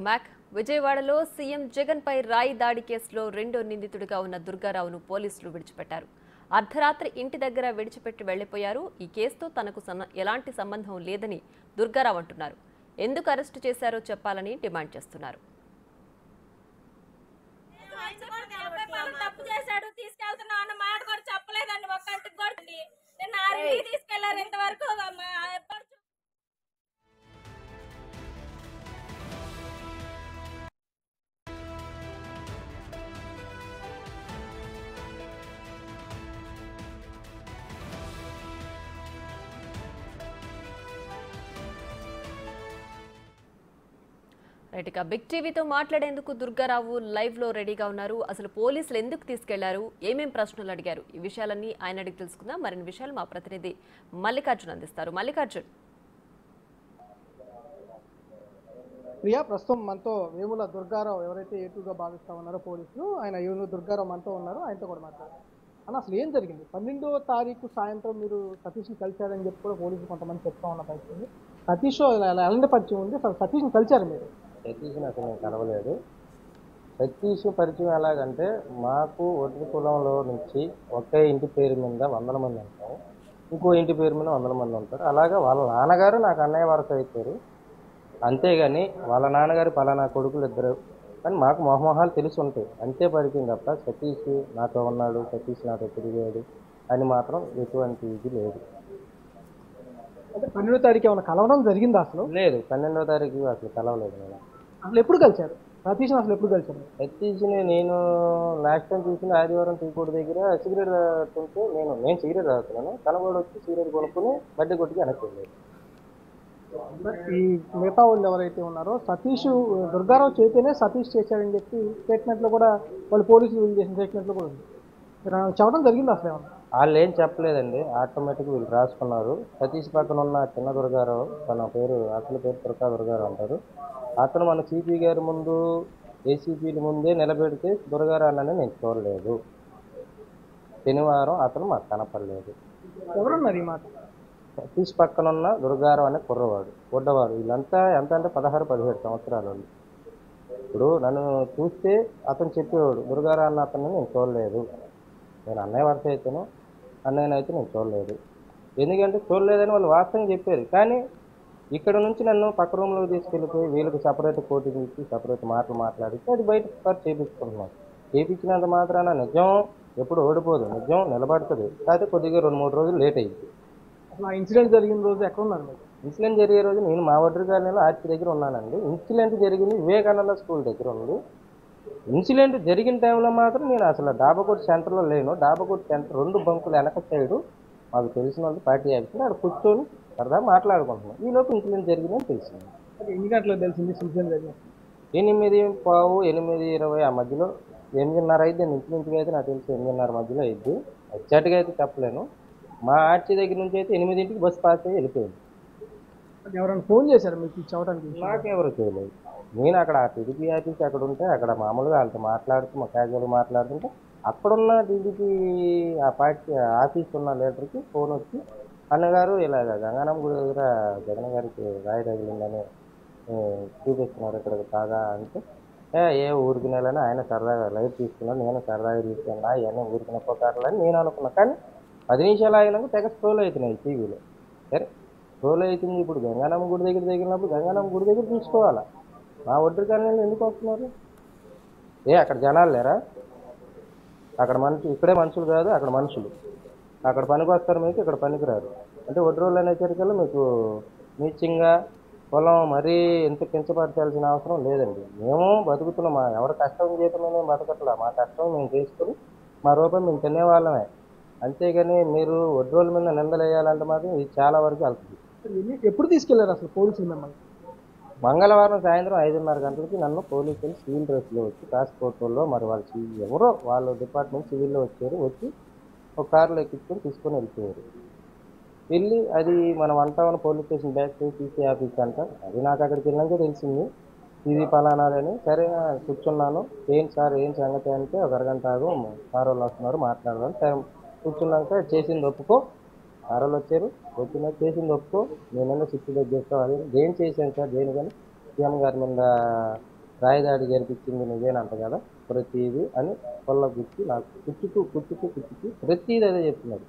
Welcome back. విజయవాడలో CM Jagan పై రాయి దాడి కేసులో రెండో నిందితుడిగా ఉన్న దుర్గారావును పోలీసులు విడిచిపెట్టారు. అర్ధరాత్రి ఇంటి దగ్గర విడిచిపెట్టి వెళ్లిపోయారు. ఈ కేసుతో తనకు ఎలాంటి సంబంధం లేదని దుర్గారావు అంటున్నారు. ఎందుకు అరెస్టు చేశారో చెప్పాలని డిమాండ్ చేస్తున్నారు. రైట్గా బిగ్ టీవీతో మాట్లాడేందుకు దుర్గారావు లైవ్ లో రెడీగా ఉన్నారు. అసలు పోలీసులు ఎందుకు తీసుకెళ్లారు, ఏమేం ప్రశ్నలు అడిగారు, ఈ విషయాలన్నీ ఆయన అడిగి తెలుసుకుందాం. మరిన్ని విషయాలు మా ప్రతినిధి మల్లికార్జున్ అందిస్తారు. మల్లికార్జున్. ప్రియా, ప్రస్తుతం మనతో వేముల దుర్గారావు ఎవరైతే ఏటుగా భావిస్తా ఉన్నారో పోలీసులు, ఆయన వేముల దుర్గారావు మనతో ఉన్నారు. ఆయనతో కూడా మాట్లాడారు. అన్న, అసలు ఏం జరిగింది? 12వ తారీఖు సాయంత్రం మీరు సతీష్ని కలిశారని చెప్పి కూడా పోలీసులు కొంతమంది చెప్తా ఉన్న పరిస్థితి. సతీష్ ఎలాంటి పరిచయం ఉంది? అసలు సతీష్ని కలిశారు మీరు? సతీష్ని అసలు నేను కలవలేదు. సతీష్ పరిచయం ఎలాగంటే, మాకు ఒడ్డు కులంలో నుంచి ఒకే ఇంటి పేరు మీద 100 మంది ఉంటారు, ఇంకో ఇంటి పేరు మీద 100 మంది ఉంటారు. అలాగా వాళ్ళ నాన్నగారు నాకు అన్నయ్య వరుస అయిపోయారు. అంతేగాని వాళ్ళ నాన్నగారు పలానా కొడుకులు ఇద్దరు కానీ మాకు మొహమొహాలు తెలిసి ఉంటాయి, అంతే పరిచయం తప్ప సతీష్ నాతో ఉన్నాడు, సతీష్ నాతో తిరిగాడు అని మాత్రం ఎటువంటి ఇది లేదు. అంటే 12వ తారీఖు ఏమైనా కలవడం జరిగిందా? అసలు లేదు, 12వ తారీఖు అసలు కలవలేదు. నేను అసలు ఎప్పుడు కలిశారు సతీష్ని? అసలు ఎప్పుడు కలిశారు? సతీష్ని నేను లాస్ట్ టైం చూసిన ఆదివారం టీకోటి దగ్గర సిగరెట్ తాగుతుంటే నేను సిగరెట్ తాగుతున్నాను, తనగోడు వచ్చి సిగరెట్ కొనుక్కుని బడ్డీ కొట్టుకి వెనక్కి వెళ్ళాడు. ఈ మిగతా వాళ్ళు ఎవరైతే ఉన్నారో సతీష్ దుర్గారావు చేతేనే సతీష్ చేశాడని చెప్పి స్టేట్మెంట్లో కూడా వాళ్ళు పోలీసులు వీళ్ళు చేసిన స్టేట్మెంట్లో కూడా ఉంది. చెప్పడం జరిగింది అసలు ఏమన్నా? వాళ్ళు ఏం చెప్పలేదండి, ఆటోమేటిక్ వీళ్ళు రాసుకున్నారు. సతీష్ పక్కన ఉన్న చిన్న దుర్గారావు, తన పేరు అసలు పేరు దుర్గా దుర్గారావు అంటారు. అతను మన సిపి గారి ముందు ఏసీపీల ముందే నిలబెడితే దుర్గారావు అన్నని నేను చూడలేదు. శనివారం అతను మాకు కనపడలేదు. ఎవరున్నారు ఈ మాట? సతీష్ పక్కన ఉన్న దుర్గారావు అనే కుర్రవాడు, బుడ్డవాడు. వీళ్ళంతా ఎంత అంటే 16-17 సంవత్సరాలు వాళ్ళు. ఇప్పుడు నన్ను చూస్తే అతను చెప్పేవాడు, దుర్గారావు అన్న అతన్ని నేను చూడలేదు, నేను అన్నయ్య వరుస అయితేను అన్నయ్యనైతే నేను చూడలేదు. ఎందుకంటే చూడలేదని వాళ్ళు వాస్తవంగా చెప్పారు. కానీ ఇక్కడ నుంచి నన్ను పక్క రూమ్లోకి తీసుకెళ్ళిపోయి వీళ్ళకి సపరేట్ కోటింగ్ ఇచ్చి సపరేట్ మాటలు మాట్లాడితే అది బయట చేపించుకుంటున్నాను. చేపించినంత మాత్రాన నిజం ఎప్పుడు ఓడిపోదు, నిజం నిలబడుతుంది. కాకపోతే కొద్దిగా 2-3 రోజులు లేట్ అయింది. అసలు ఆ ఇన్సిడెంట్ జరిగిన రోజు ఎక్కడ ఉన్నారు మీరు? ఇన్సిడెంట్ జరిగే రోజు నేను మా వడ్డీ కాలనీలో ఆర్చి దగ్గర ఉన్నానండి. ఇన్సిడెంట్ జరిగింది వివేకానంద స్కూల్ దగ్గర ఉంది. ఇన్సిడెంట్ జరిగిన టైంలో మాత్రం నేను అసలు డాబాకోట్ సెంటర్లో లేను. డాబాకోట్ సెంటర్ 2 బంకులు వెనక సైడు మాకు తెలిసిన వాళ్ళు పార్టీ ఆఫీసులో అక్కడ కూర్చొని సరదా మాట్లాడుకుంటున్నాం. ఈలోపు ఇన్సిడెంట్ జరిగిందని తెలిసింది. ఎన్ని గంటలకు తెలిసింది ఇన్సిడెంట్ జరిగింది? 8:15, 8:20 ఆ మధ్యలో, 8:30 అయితే ఇంచుమించుగా అయితే నాకు తెలిసి 8:30 మధ్యలో అయింది. ఎగ్జాక్ట్గా అయితే చెప్పలేను. మా ఆర్చి దగ్గర నుంచి అయితే 8ంటికి బస్సు పాస్ అయ్యి వెళ్ళిపోయింది. ఎవరైనా ఫోన్ చేశారు మీకు చెప్పడానికి? నాకెవరు చేయలేదు. నేను అక్కడ టీడీపీ ఆఫీస్ అక్కడ ఉంటే అక్కడ మామూలుగా వాళ్ళతో మాట్లాడుతూ మా క్యాజువల్గా మాట్లాడుతుంటే అక్కడున్న టీడీపీ ఆ పార్టీ ఆఫీస్ ఉన్న లీడర్కి ఫోన్ వచ్చి, అన్నగారు ఇలాగ గంగానం గుడి దగ్గర జగన్ గారికి రాయి తగిలిందని చూపిస్తున్నారు ఇక్కడ బాగా అంటే, ఏ ఊరికినేలని ఆయన సరదాగా లైట్ తీసుకున్నాను, నేను సరదాగా తీసుకున్నా, ఇవన్నీ ఊరికిన పోతారులని నేను అనుకున్నాను. కానీ 10 నిమిషాలు ఆగినాక తెగ స్క్రోల్ అవుతున్నాయి టీవీలో. సరే స్క్రోల్ అవుతుంది. ఇప్పుడు గంగానం గుడి దగ్గర తగిలినప్పుడు గంగానం గుడి దగ్గర చూసుకోవాలా, మా ఒడ్డు కాలనీలో ఎందుకు వస్తున్నారు? అక్కడ జనాలు లేరా? అక్కడ ఇక్కడే మనుషులు కాదు, అక్కడ మనుషులు. అక్కడ పనికి వస్తారు, మీకు ఇక్కడ పనికి రారు. అంటే ఒడ్డు రోజులు అనే చరికల్లో మీకు నీచంగా పొలం మరీ ఎంత కించపరచాల్సిన అవసరం లేదండి. మేము బతుకుతున్నాం, ఎవరి కష్టం చేయటమే బతకట్లా. మా కష్టం మేము చేసుకుని మా రూపాయి మేము తినేవాళ్ళమే. అంతేగాని మీరు ఒడ్డు రోజుల మీద నిందలు వేయాలంటే మాత్రం ఇది చాలా వరకు వెళ్తుంది. ఎప్పుడు తీసుకెళ్లారు అసలు పోలీసులు మిమ్మల్ని? మంగళవారం సాయంత్రం 5:30 గంటలకి నన్ను పోలీసులు సివిల్ డ్రెస్లో వచ్చి పాస్పోర్ట్లో, మరి వాళ్ళు ఎవరో వాళ్ళ డిపార్ట్మెంట్ సివిల్లో వచ్చారు. వచ్చి ఒక కారులో ఎక్కించుకొని తీసుకొని వెళ్ళిపోయారు. వెళ్ళి అది మన 1 town police station back CC office అంట. అది నాకు అక్కడికి వెళ్ళాక తెలిసింది ఇది పలానాలని. సరే కూర్చున్నాను. ఏం సార్ ఏం సంగతి అంటే, ఒక అరగంట ఆగు, సార్ వాళ్ళు వస్తున్నారు మాట్లాడదాం. సరే కూర్చున్నాక చేసింది ఒప్పుకో, సార్ వాళ్ళు వచ్చారు, వచ్చిన చేసింది ఒప్పుకో, నేనన్నా 6 దగ్గర అది ఏం చేశాను సార్ దేని కానీ సీఎం గారి మీద రాయిదాడి జరిపించింది నువ్వేనంట కదా ప్రతిదీ అని పొల్ల గుచ్చి నాకు కుచ్చుతూ ప్రతిదీ అదే చెప్తున్నాడు.